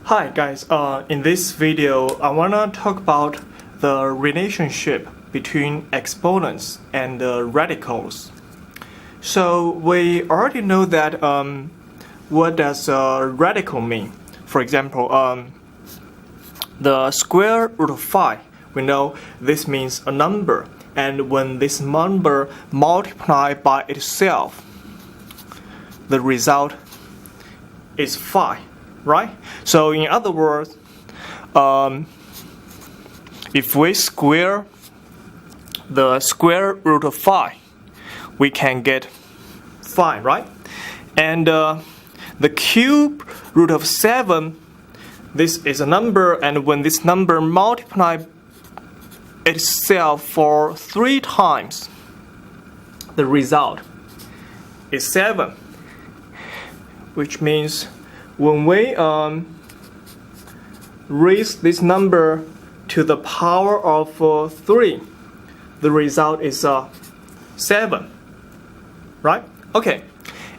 Hi guys, in this video I wanna talk about the relationship between exponents and radicals. So we already know that what does a radical mean. For example, the square root of 5, we know this means a number, and when this number multiplied by itself, the result is 5. Right? So in other words, if we square the square root of 5, we can get 5, right? And the cube root of 7, this is a number, and when this number multiplies itself for 3 times, the result is 7, which means when we raise this number to the power of 3, the result is 7, right? Okay,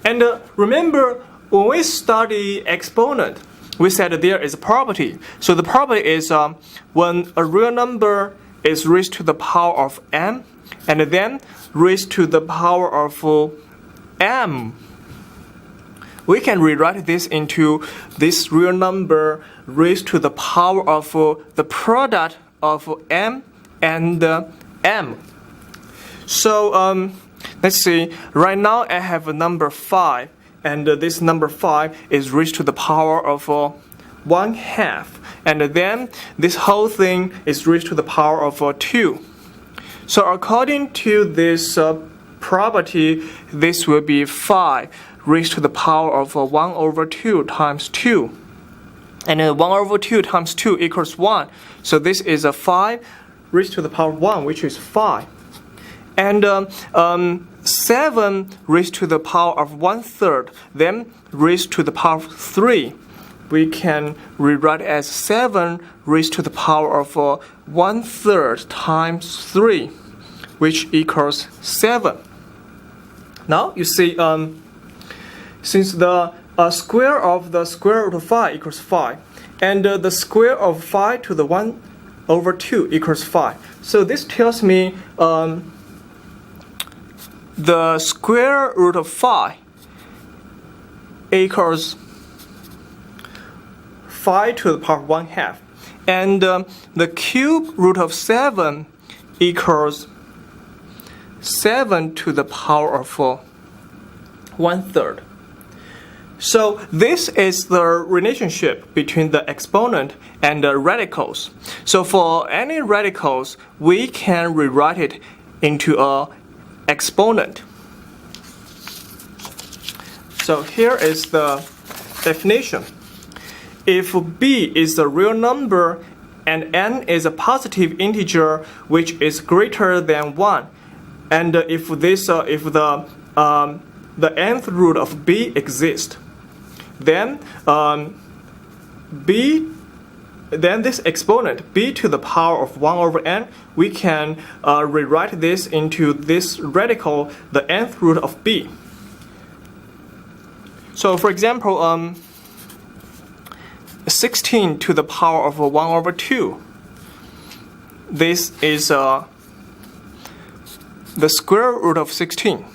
and remember when we study exponent, we said there is a property. So the property is when a real number is raised to the power of m, and then raised to the power of m, we can rewrite this into this real number raised to the power of the product of m and m. So let's see, right now I have a number 5, and this number 5 is raised to the power of 1/2, and then this whole thing is raised to the power of 2. So according to this property, this will be 5 raised to the power of 1/2 times 2. And 1/2 times 2 equals 1. So this is a 5 raised to the power of 1, which is 5. And 7 raised to the power of 1/3, then raised to the power of 3. We can rewrite as 7 raised to the power of 1/3 times 3, which equals 7. Now you see, since the square of the square root of 5 equals 5, and the square of 5 to the 1/2 equals 5. So this tells me the square root of 5 equals 5 to the power of 1/2. And the cube root of 7 equals 7 to the power of 1/3. So this is the relationship between the exponent and the radicals. So for any radicals, we can rewrite it into a exponent. So here is the definition. If b is a real number and n is a positive integer which is greater than 1, and if the nth root of b exists, then this exponent b to the power of 1/n, we can rewrite this into this radical, the nth root of b. So for example, 16 to the power of 1/2, this is the square root of 16,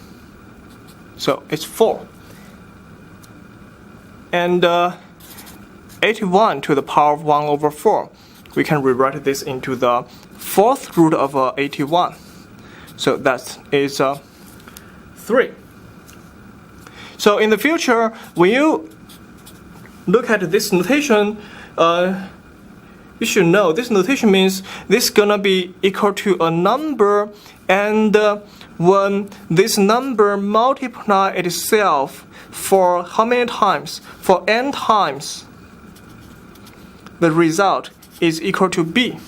so it's 4. And 81 to the power of 1/4, we can rewrite this into the 4th root of 81. So that is 3. So in the future, when you look at this notation, you should know this notation means this is gonna be equal to a number, and when this number multiply itself for how many times? For n times, the result is equal to b.